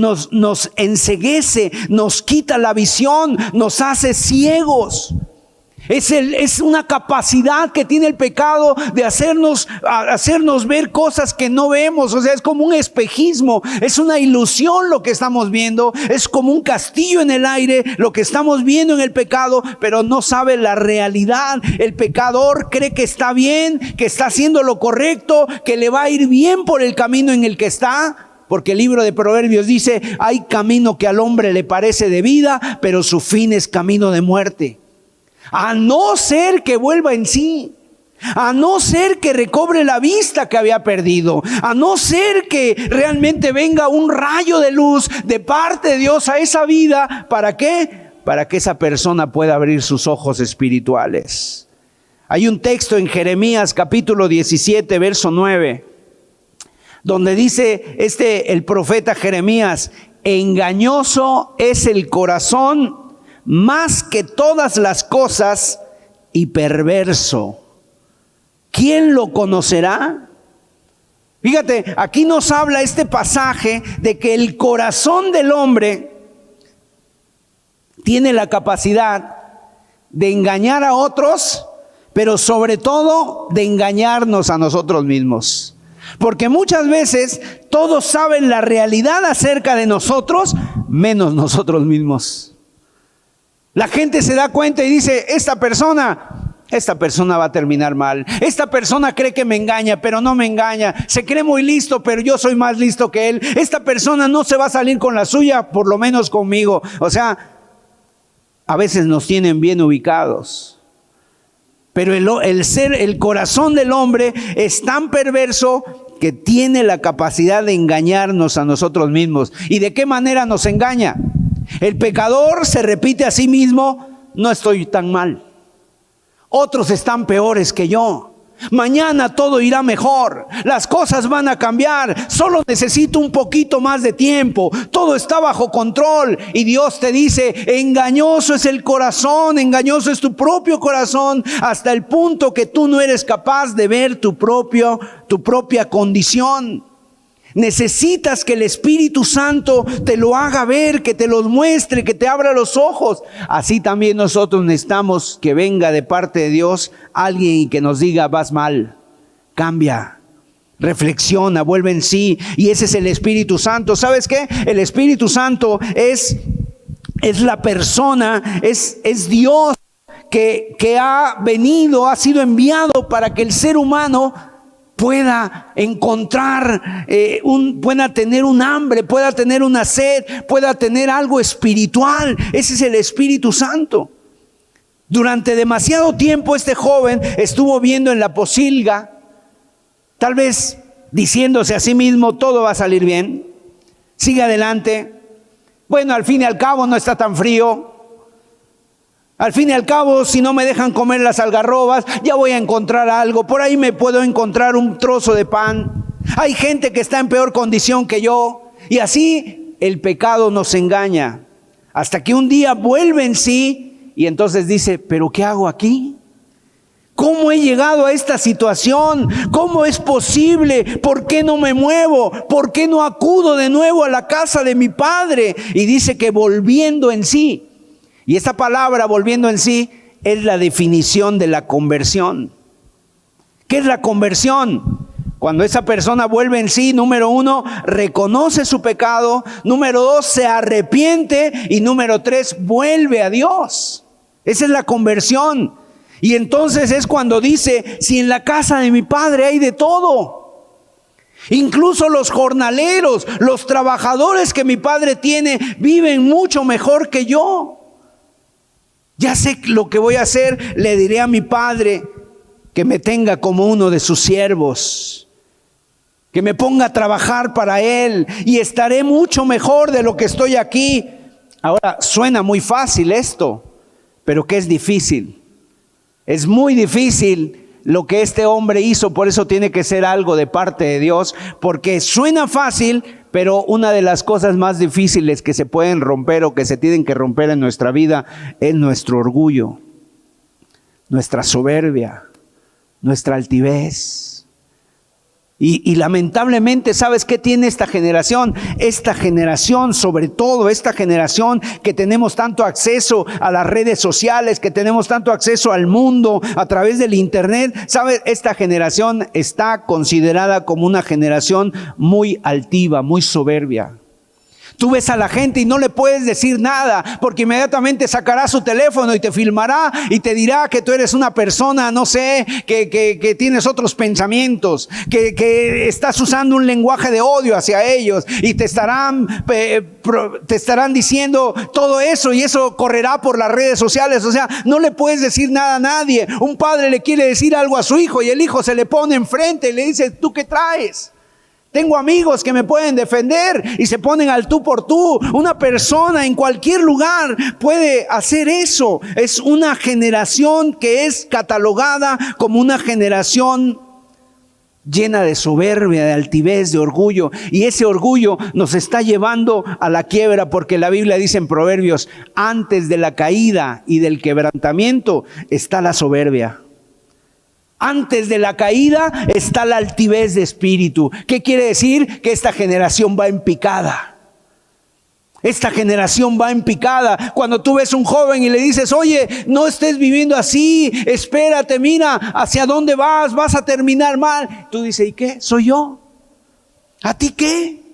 enceguece, nos quita la visión, nos hace ciegos. Es una capacidad que tiene el pecado de hacernos ver cosas que no vemos. O sea, es como un espejismo, es una ilusión lo que estamos viendo, es como un castillo en el aire lo que estamos viendo en el pecado, pero no sabe la realidad. El pecador cree que está bien, que está haciendo lo correcto, que le va a ir bien por el camino en el que está. Porque el libro de Proverbios dice, hay camino que al hombre le parece de vida, pero su fin es camino de muerte. A no ser que vuelva en sí, a no ser que recobre la vista que había perdido, a no ser que realmente venga un rayo de luz de parte de Dios a esa vida. ¿Para qué? Para que esa persona pueda abrir sus ojos espirituales. Hay un texto en Jeremías capítulo 17, verso 9, donde dice el profeta Jeremías, engañoso es el corazón más que todas las cosas y perverso. ¿Quién lo conocerá? Fíjate, aquí nos habla este pasaje de que el corazón del hombre tiene la capacidad de engañar a otros, pero sobre todo de engañarnos a nosotros mismos. Porque muchas veces todos saben la realidad acerca de nosotros, menos nosotros mismos. La gente se da cuenta y dice, esta persona va a terminar mal. Esta persona cree que me engaña, pero no me engaña. Se cree muy listo, pero yo soy más listo que él. Esta persona no se va a salir con la suya, por lo menos conmigo. O sea, a veces nos tienen bien ubicados. Pero el corazón del hombre es tan perverso que tiene la capacidad de engañarnos a nosotros mismos. ¿Y de qué manera nos engaña? El pecador se repite a sí mismo, no estoy tan mal. Otros están peores que yo. Mañana todo irá mejor. Las cosas van a cambiar. Solo necesito un poquito más de tiempo. Todo está bajo control. Y Dios te dice, engañoso es el corazón, engañoso es tu propio corazón, hasta el punto que tú no eres capaz de ver tu propia condición. Necesitas que el Espíritu Santo te lo haga ver, que te los muestre, que te abra los ojos. Así también nosotros necesitamos que venga de parte de Dios alguien y que nos diga, vas mal, cambia, reflexiona, vuelve en sí. Y ese es el Espíritu Santo. ¿Sabes qué? El Espíritu Santo es la persona, es Dios que ha venido, ha sido enviado para que el ser humano pueda encontrar, pueda tener un hambre, pueda tener una sed, pueda tener algo espiritual. Ese es el Espíritu Santo. Durante demasiado tiempo este joven estuvo viendo en la posilga, tal vez diciéndose a sí mismo, todo va a salir bien, sigue adelante. Bueno, al fin y al cabo no está tan frío. Al fin y al cabo, si no me dejan comer las algarrobas, ya voy a encontrar algo. Por ahí me puedo encontrar un trozo de pan. Hay gente que está en peor condición que yo. Y así el pecado nos engaña. Hasta que un día vuelve en sí y entonces dice, ¿pero qué hago aquí? ¿Cómo he llegado a esta situación? ¿Cómo es posible? ¿Por qué no me muevo? ¿Por qué no acudo de nuevo a la casa de mi padre? Y dice que volviendo en sí. Y esta palabra, volviendo en sí, es la definición de la conversión. ¿Qué es la conversión? Cuando esa persona vuelve en sí, número 1, reconoce su pecado. Número 2, se arrepiente. Y número 3, vuelve a Dios. Esa es la conversión. Y entonces es cuando dice, si en la casa de mi padre hay de todo. Incluso los jornaleros, los trabajadores que mi padre tiene, viven mucho mejor que yo. Ya sé lo que voy a hacer, le diré a mi padre que me tenga como uno de sus siervos, que me ponga a trabajar para él y estaré mucho mejor de lo que estoy aquí. Ahora, suena muy fácil esto, pero que es difícil. Es muy difícil lo que este hombre hizo, por eso tiene que ser algo de parte de Dios, porque suena fácil, pero una de las cosas más difíciles que se pueden romper o que se tienen que romper en nuestra vida es nuestro orgullo, nuestra soberbia, nuestra altivez. Y lamentablemente, ¿sabes qué tiene esta generación? Esta generación, sobre todo esta generación que tenemos tanto acceso a las redes sociales, que tenemos tanto acceso al mundo a través del internet. ¿Sabes? Esta generación está considerada como una generación muy altiva, muy soberbia. Tú ves a la gente y no le puedes decir nada, porque inmediatamente sacará su teléfono y te filmará y te dirá que tú eres una persona, no sé, que tienes otros pensamientos, que estás usando un lenguaje de odio hacia ellos y te estarán diciendo todo eso, y eso correrá por las redes sociales. O sea, no le puedes decir nada a nadie. Un padre le quiere decir algo a su hijo y el hijo se le pone enfrente y le dice: ¿tú qué traes? Tengo amigos que me pueden defender, y se ponen al tú por tú. Una persona en cualquier lugar puede hacer eso. Es una generación que es catalogada como una generación llena de soberbia, de altivez, de orgullo. Y ese orgullo nos está llevando a la quiebra, porque la Biblia dice en Proverbios: antes de la caída y del quebrantamiento está la soberbia. Antes de la caída está la altivez de espíritu. ¿Qué quiere decir? Que esta generación va en picada. Esta generación va en picada. Cuando tú ves un joven y le dices: oye, no estés viviendo así, espérate, mira hacia dónde vas a terminar mal. Tú dices: ¿y qué? ¿Soy yo? ¿A ti qué?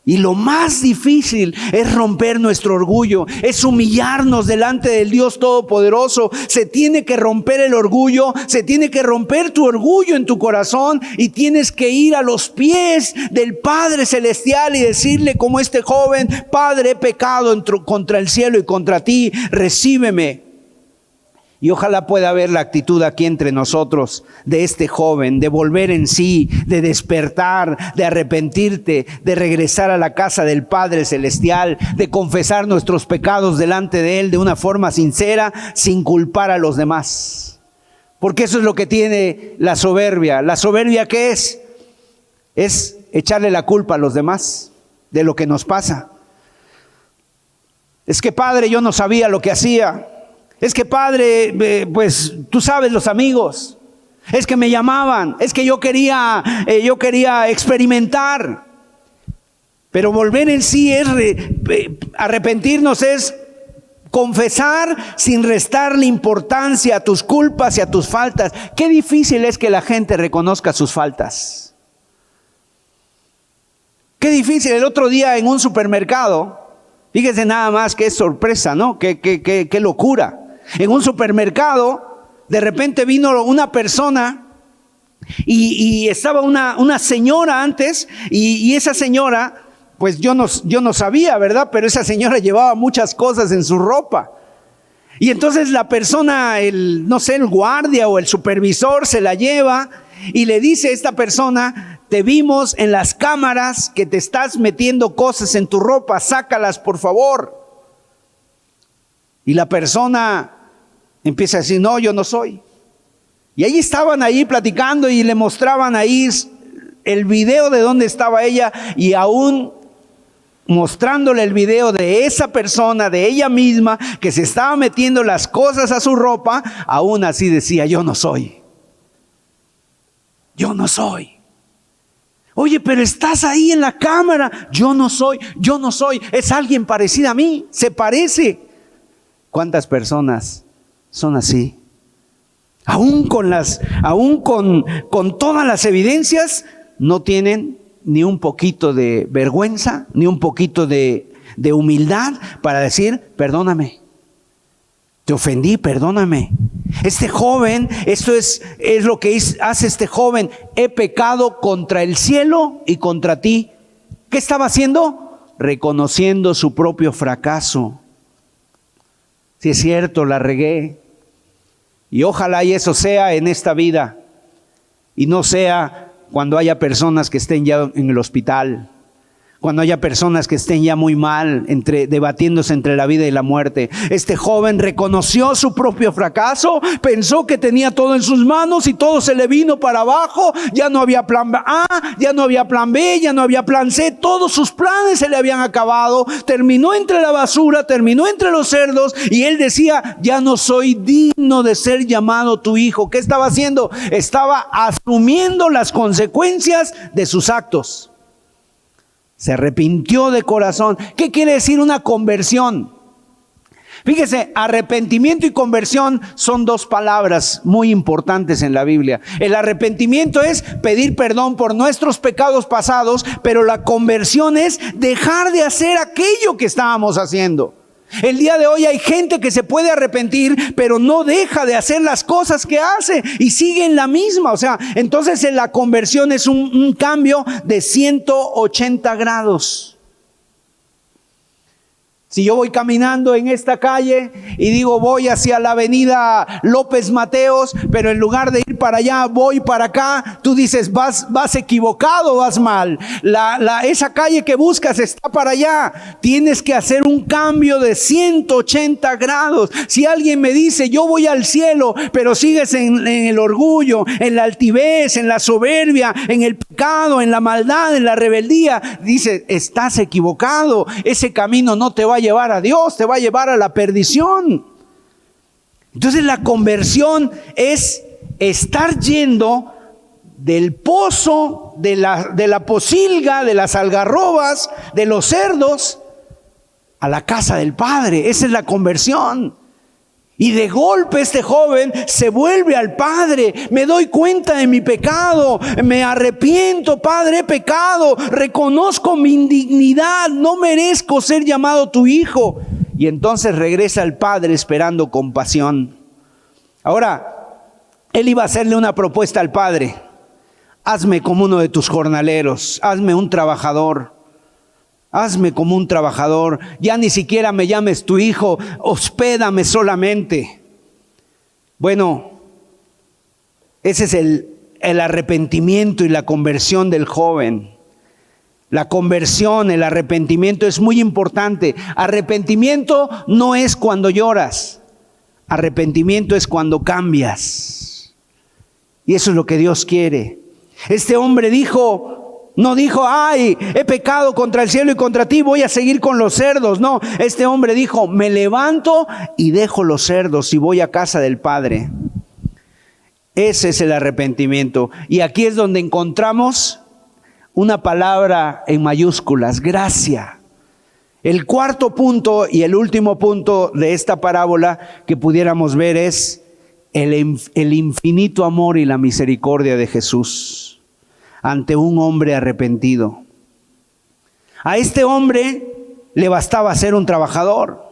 Y lo más difícil es romper nuestro orgullo, es humillarnos delante del Dios Todopoderoso. Se tiene que romper el orgullo, se tiene que romper tu orgullo en tu corazón, y tienes que ir a los pies del Padre Celestial y decirle, como este joven: Padre, he pecado contra el cielo y contra ti, recíbeme. Y ojalá pueda haber la actitud aquí entre nosotros de este joven, de volver en sí, de despertar, de arrepentirte, de regresar a la casa del Padre Celestial, de confesar nuestros pecados delante de Él de una forma sincera, sin culpar a los demás. Porque eso es lo que tiene la soberbia. ¿La soberbia qué es? Es echarle la culpa a los demás de lo que nos pasa. Es que, Padre, yo no sabía lo que hacía. Es que, Padre, pues tú sabes, los amigos. Es que me llamaban. Es que yo quería experimentar. Pero volver en sí es arrepentirnos, es confesar sin restarle importancia a tus culpas y a tus faltas. Qué difícil es que la gente reconozca sus faltas. Qué difícil. El otro día en un supermercado, fíjese nada más, qué sorpresa, ¿no? Qué locura. En un supermercado, de repente vino una persona y estaba una señora antes, y esa señora, pues yo no sabía, ¿verdad? Pero esa señora llevaba muchas cosas en su ropa. Y entonces la persona, el guardia o el supervisor, se la lleva y le dice a esta persona: te vimos en las cámaras que te estás metiendo cosas en tu ropa, sácalas por favor. Y la persona empieza a decir: no, yo no soy. Y ahí estaban ahí platicando y le mostraban ahí el video de dónde estaba ella, y aún mostrándole el video de esa persona, de ella misma, que se estaba metiendo las cosas a su ropa, aún así decía: yo no soy. Yo no soy. Oye, pero estás ahí en la cámara. Yo no soy. Es alguien parecido a mí. Se parece. ¿Cuántas personas son así? Aún con todas las evidencias, no tienen ni un poquito de vergüenza, ni un poquito de humildad para decir: perdóname, te ofendí, perdóname. Este joven, esto es lo que hace este joven: he pecado contra el cielo y contra ti. ¿Qué estaba haciendo? Reconociendo su propio fracaso. Si es cierto, la regué. Y ojalá y eso sea en esta vida. Y no sea cuando haya personas que estén ya en el hospital. Cuando haya personas que estén ya muy mal, debatiéndose entre la vida y la muerte. Este joven reconoció su propio fracaso, pensó que tenía todo en sus manos y todo se le vino para abajo. Ya no había plan A, ya no había plan B, ya no había plan C. Todos sus planes se le habían acabado. Terminó entre la basura, terminó entre los cerdos y él decía, ya no soy digno de ser llamado tu hijo. ¿Qué estaba haciendo? Estaba asumiendo las consecuencias de sus actos. Se arrepintió de corazón. ¿Qué quiere decir una conversión? Fíjese, arrepentimiento y conversión son dos palabras muy importantes en la Biblia. El arrepentimiento es pedir perdón por nuestros pecados pasados, pero la conversión es dejar de hacer aquello que estábamos haciendo. El día de hoy hay gente que se puede arrepentir, pero no deja de hacer las cosas que hace y sigue en la misma. O sea, entonces la conversión es un cambio de 180 grados. Si yo voy caminando en esta calle y digo voy hacia la avenida López Mateos, pero en lugar de ir para allá voy para acá, tú dices vas equivocado, vas mal. Esa calle que buscas está para allá. Tienes que hacer un cambio de 180 grados. Si alguien me dice yo voy al cielo, pero sigues en el orgullo, en la altivez, en la soberbia, en el pecado, en la maldad, en la rebeldía, dice estás equivocado. Ese camino no te va a llevar a Dios, te va a llevar a la perdición. Entonces la conversión es estar yendo del pozo, de la posilga, de las algarrobas, de los cerdos, a la casa del Padre. Esa es la conversión. Y de golpe este joven se vuelve al Padre. Me doy cuenta de mi pecado. Me arrepiento, Padre, he pecado. Reconozco mi indignidad. No merezco ser llamado tu hijo. Y entonces regresa al Padre esperando compasión. Ahora, él iba a hacerle una propuesta al Padre. Hazme como uno de tus jornaleros. Hazme un trabajador. Hazme como un trabajador, ya ni siquiera me llames tu hijo, hospédame solamente. Bueno, ese es el arrepentimiento y la conversión del joven. La conversión, el arrepentimiento es muy importante. Arrepentimiento no es cuando lloras, arrepentimiento es cuando cambias. Y eso es lo que Dios quiere. Este hombre no dijo, ay, he pecado contra el cielo y contra ti, voy a seguir con los cerdos. No, este hombre dijo, me levanto y dejo los cerdos y voy a casa del Padre. Ese es el arrepentimiento. Y aquí es donde encontramos una palabra en mayúsculas, gracia. El cuarto punto y el último punto de esta parábola que pudiéramos ver es el infinito amor y la misericordia de Jesús ante un hombre arrepentido. A este hombre le bastaba ser un trabajador.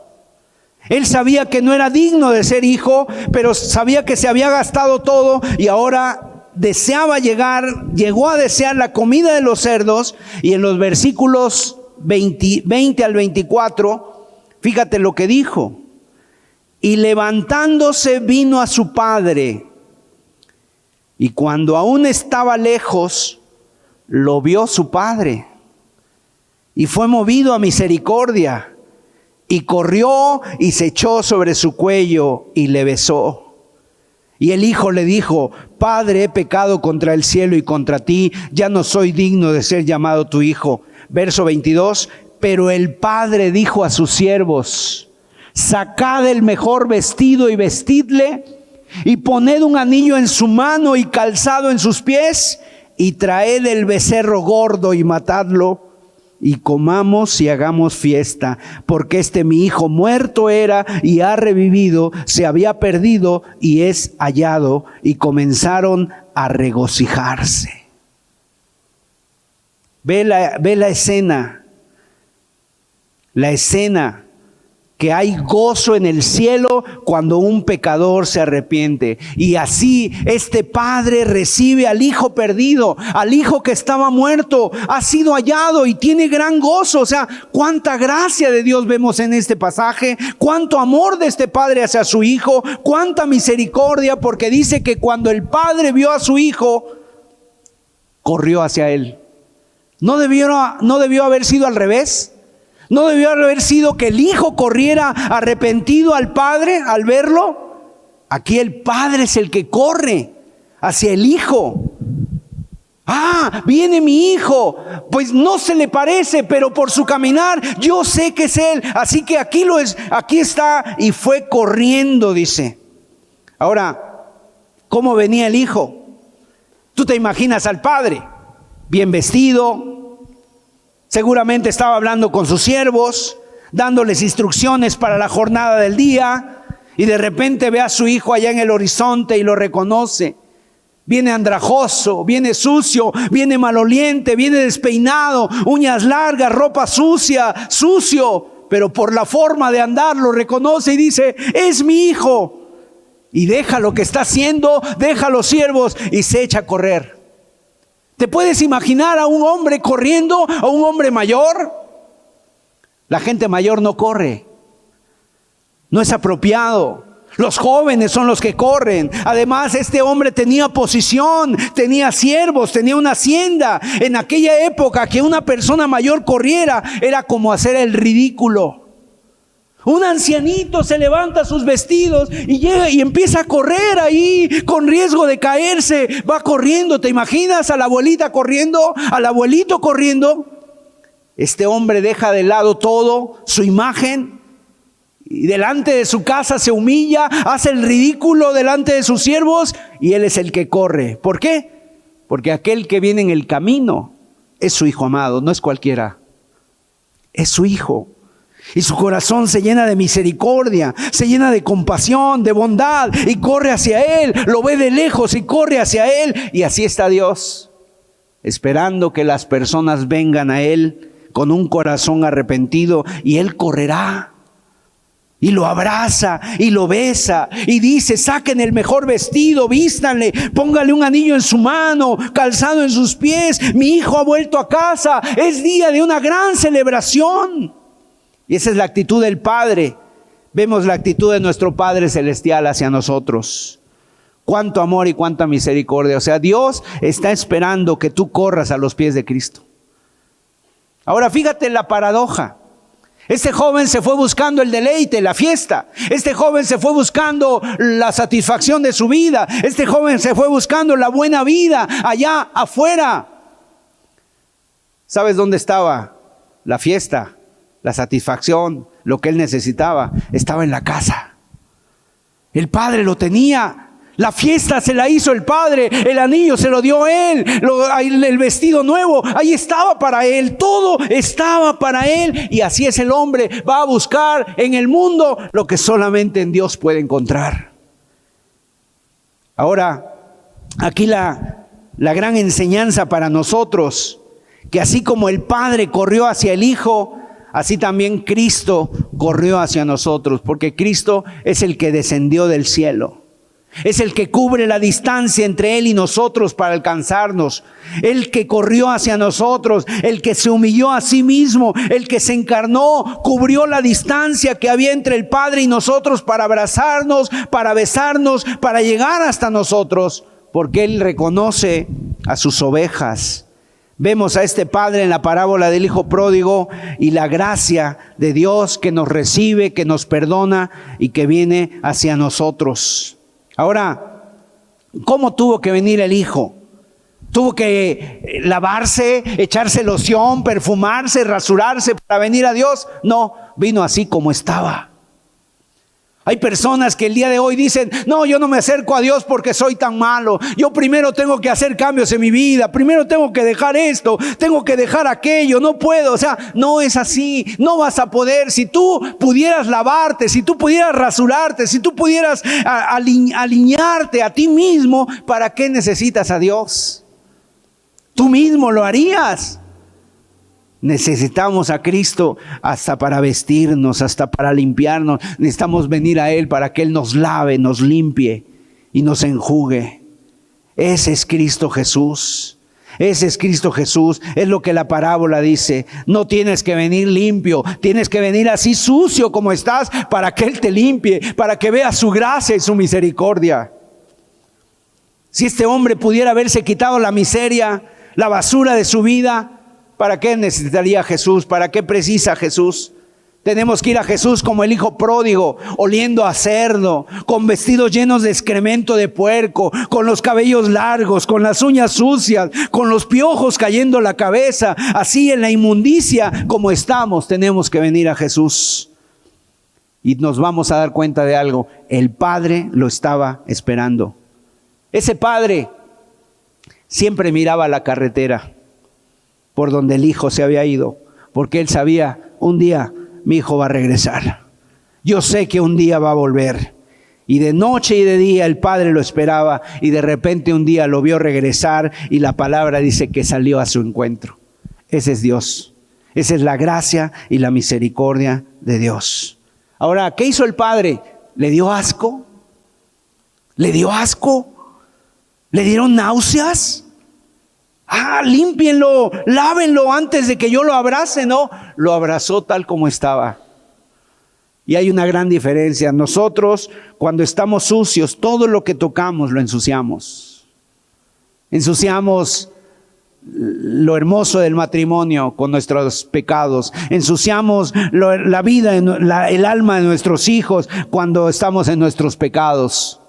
Él sabía que no era digno de ser hijo, pero sabía que se había gastado todo y ahora llegó a desear la comida de los cerdos. Y en los versículos 20 al 24, fíjate lo que dijo. Y levantándose vino a su padre, y cuando aún estaba lejos, lo vio su padre y fue movido a misericordia y corrió y se echó sobre su cuello y le besó. Y el hijo le dijo, Padre, he pecado contra el cielo y contra ti, ya no soy digno de ser llamado tu hijo. Verso 22, pero el padre dijo a sus siervos, sacad el mejor vestido y vestidle, y poned un anillo en su mano y calzado en sus pies, y traed el becerro gordo y matadlo, y comamos y hagamos fiesta, porque este mi hijo muerto era y ha revivido, se había perdido y es hallado. Y comenzaron a regocijarse. Ve la escena que hay gozo en el cielo cuando un pecador se arrepiente. Y así este padre recibe al hijo perdido, al hijo que estaba muerto, ha sido hallado y tiene gran gozo. O sea, cuánta gracia de Dios vemos en este pasaje, cuánto amor de este padre hacia su hijo, cuánta misericordia, porque dice que cuando el padre vio a su hijo, corrió hacia él. ¿No debió haber sido al revés? ¿No debió haber sido que el hijo corriera arrepentido al padre al verlo? Aquí el padre es el que corre hacia el hijo. Ah, viene mi hijo. Pues no se le parece, pero por su caminar yo sé que es él. Así que aquí está, y fue corriendo, dice. Ahora, ¿cómo venía el hijo? Tú te imaginas al padre, bien vestido. Seguramente estaba hablando con sus siervos, dándoles instrucciones para la jornada del día, y de repente ve a su hijo allá en el horizonte y lo reconoce. Viene andrajoso, viene sucio, viene maloliente, viene despeinado, uñas largas, ropa sucio, pero por la forma de andar lo reconoce y dice: es mi hijo. Y deja lo que está haciendo, deja a los siervos y se echa a correr. ¿Te puedes imaginar a un hombre corriendo, a un hombre mayor? La gente mayor no corre. No es apropiado. Los jóvenes son los que corren. Además, este hombre tenía posición, tenía siervos, tenía una hacienda. En aquella época, que una persona mayor corriera era como hacer el ridículo. Un ancianito se levanta sus vestidos y llega y empieza a correr ahí con riesgo de caerse. Va corriendo. ¿Te imaginas a la abuelita corriendo? ¿Al abuelito corriendo? Este hombre deja de lado todo, su imagen, y delante de su casa se humilla, hace el ridículo delante de sus siervos, y él es el que corre. ¿Por qué? Porque aquel que viene en el camino es su hijo amado, no es cualquiera. Es su hijo. Y su corazón se llena de misericordia, se llena de compasión, de bondad, y corre hacia él. Lo ve de lejos y corre hacia él. Y así está Dios, esperando que las personas vengan a él con un corazón arrepentido, y él correrá y lo abraza y lo besa y dice: saquen el mejor vestido, vístanle, póngale un anillo en su mano, calzado en sus pies. Mi hijo ha vuelto a casa, es día de una gran celebración. Y esa es la actitud del Padre. Vemos la actitud de nuestro Padre Celestial hacia nosotros. Cuánto amor y cuánta misericordia. O sea, Dios está esperando que tú corras a los pies de Cristo. Ahora fíjate la paradoja. Este joven se fue buscando el deleite, la fiesta. Este joven se fue buscando la satisfacción de su vida. Este joven se fue buscando la buena vida allá afuera. ¿Sabes dónde estaba la fiesta? La satisfacción, lo que él necesitaba, estaba en la casa. El padre lo tenía. La fiesta se la hizo el padre, el anillo se lo dio él, el vestido nuevo, ahí estaba para él, todo estaba para él. Y así es el hombre, va a buscar en el mundo lo que solamente en Dios puede encontrar. Ahora, aquí la gran enseñanza para nosotros, que así como el padre corrió hacia el hijo, así también Cristo corrió hacia nosotros, porque Cristo es el que descendió del cielo. Es el que cubre la distancia entre Él y nosotros para alcanzarnos. El que corrió hacia nosotros, el que se humilló a sí mismo, el que se encarnó, cubrió la distancia que había entre el Padre y nosotros para abrazarnos, para besarnos, para llegar hasta nosotros, porque Él reconoce a sus ovejas. Vemos a este padre en la parábola del hijo pródigo y la gracia de Dios que nos recibe, que nos perdona y que viene hacia nosotros. Ahora, ¿cómo tuvo que venir el hijo? ¿Tuvo que lavarse, echarse loción, perfumarse, rasurarse para venir a Dios? No, vino así como estaba. Hay personas que el día de hoy dicen: no, yo no me acerco a Dios porque soy tan malo. Yo primero tengo que hacer cambios en mi vida. Primero tengo que dejar esto, tengo que dejar aquello. No puedo, o sea, no es así. No vas a poder. Si tú pudieras lavarte, si tú pudieras rasurarte, si tú pudieras alinearte a ti mismo, ¿para qué necesitas a Dios? Tú mismo lo harías. Necesitamos a Cristo hasta para vestirnos, hasta para limpiarnos. Necesitamos venir a Él para que Él nos lave, nos limpie y nos enjugue. Ese es Cristo Jesús. Ese es Cristo Jesús. Es lo que la parábola dice. No tienes que venir limpio, tienes que venir así sucio como estás para que Él te limpie, para que veas su gracia y su misericordia. Si este hombre pudiera haberse quitado la miseria, la basura de su vida, ¿para qué necesitaría Jesús? ¿Para qué precisa Jesús? Tenemos que ir a Jesús como el hijo pródigo, oliendo a cerdo, con vestidos llenos de excremento de puerco, con los cabellos largos, con las uñas sucias, con los piojos cayendo en la cabeza, así en la inmundicia como estamos. Tenemos que venir a Jesús. Y nos vamos a dar cuenta de algo: el Padre lo estaba esperando. Ese padre siempre miraba la carretera por donde el hijo se había ido, porque él sabía, un día mi hijo va a regresar. Yo sé que un día va a volver. Y de noche y de día el padre lo esperaba, y de repente un día lo vio regresar, y la palabra dice que salió a su encuentro. Ese es Dios. Esa es la gracia y la misericordia de Dios. Ahora, ¿qué hizo el padre? ¿Le dio asco? ¿Le dio asco? ¿Le dieron náuseas? Límpienlo, lávenlo antes de que yo lo abrace. No, lo abrazó tal como estaba. Y hay una gran diferencia. Nosotros, cuando estamos sucios, todo lo que tocamos lo ensuciamos. Ensuciamos lo hermoso del matrimonio con nuestros pecados. Ensuciamos la vida, el alma de nuestros hijos cuando estamos en nuestros pecados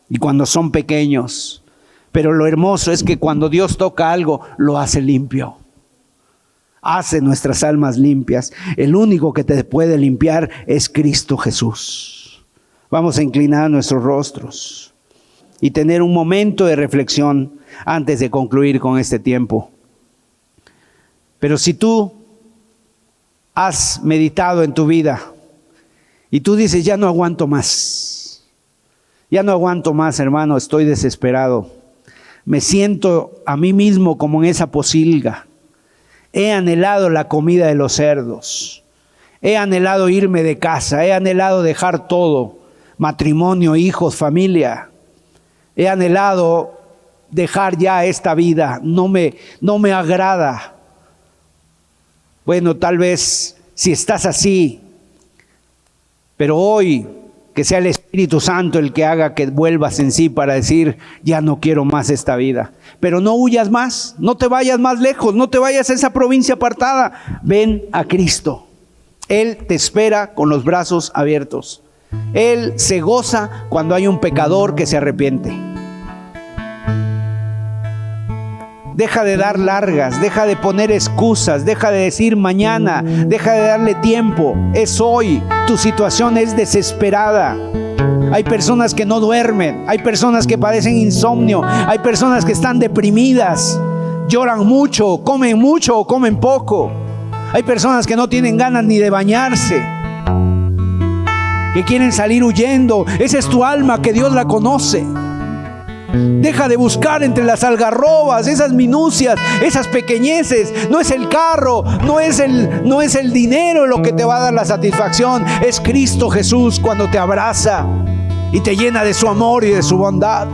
y cuando son pequeños. Pero lo hermoso es que cuando Dios toca algo, lo hace limpio. Hace nuestras almas limpias. El único que te puede limpiar es Cristo Jesús. Vamos a inclinar nuestros rostros y tener un momento de reflexión antes de concluir con este tiempo. Pero si tú has meditado en tu vida y tú dices, ya no aguanto más. Ya no aguanto más, hermano, estoy desesperado. Me siento a mí mismo como en esa pocilga. He anhelado la comida de los cerdos. He anhelado irme de casa. He anhelado dejar todo. Matrimonio, hijos, familia. He anhelado dejar ya esta vida. No me agrada. Bueno, tal vez si estás así. Pero hoy, que sea el Espíritu Santo el que haga que vuelvas en sí para decir, ya no quiero más esta vida. Pero no huyas más, no te vayas más lejos, no te vayas a esa provincia apartada. Ven a Cristo. Él te espera con los brazos abiertos. Él se goza cuando hay un pecador que se arrepiente. Deja de dar largas, deja de poner excusas, deja de decir mañana, deja de darle tiempo. Es hoy, tu situación es desesperada. Hay personas que no duermen, hay personas que padecen insomnio, hay personas que están deprimidas, lloran mucho o comen poco. Hay personas que no tienen ganas ni de bañarse, que quieren salir huyendo. Esa es tu alma, que Dios la conoce. Deja de buscar entre las algarrobas, esas minucias, esas pequeñeces. No es el carro, no es el dinero lo que te va a dar la satisfacción. Es Cristo Jesús cuando te abraza y te llena de su amor y de su bondad.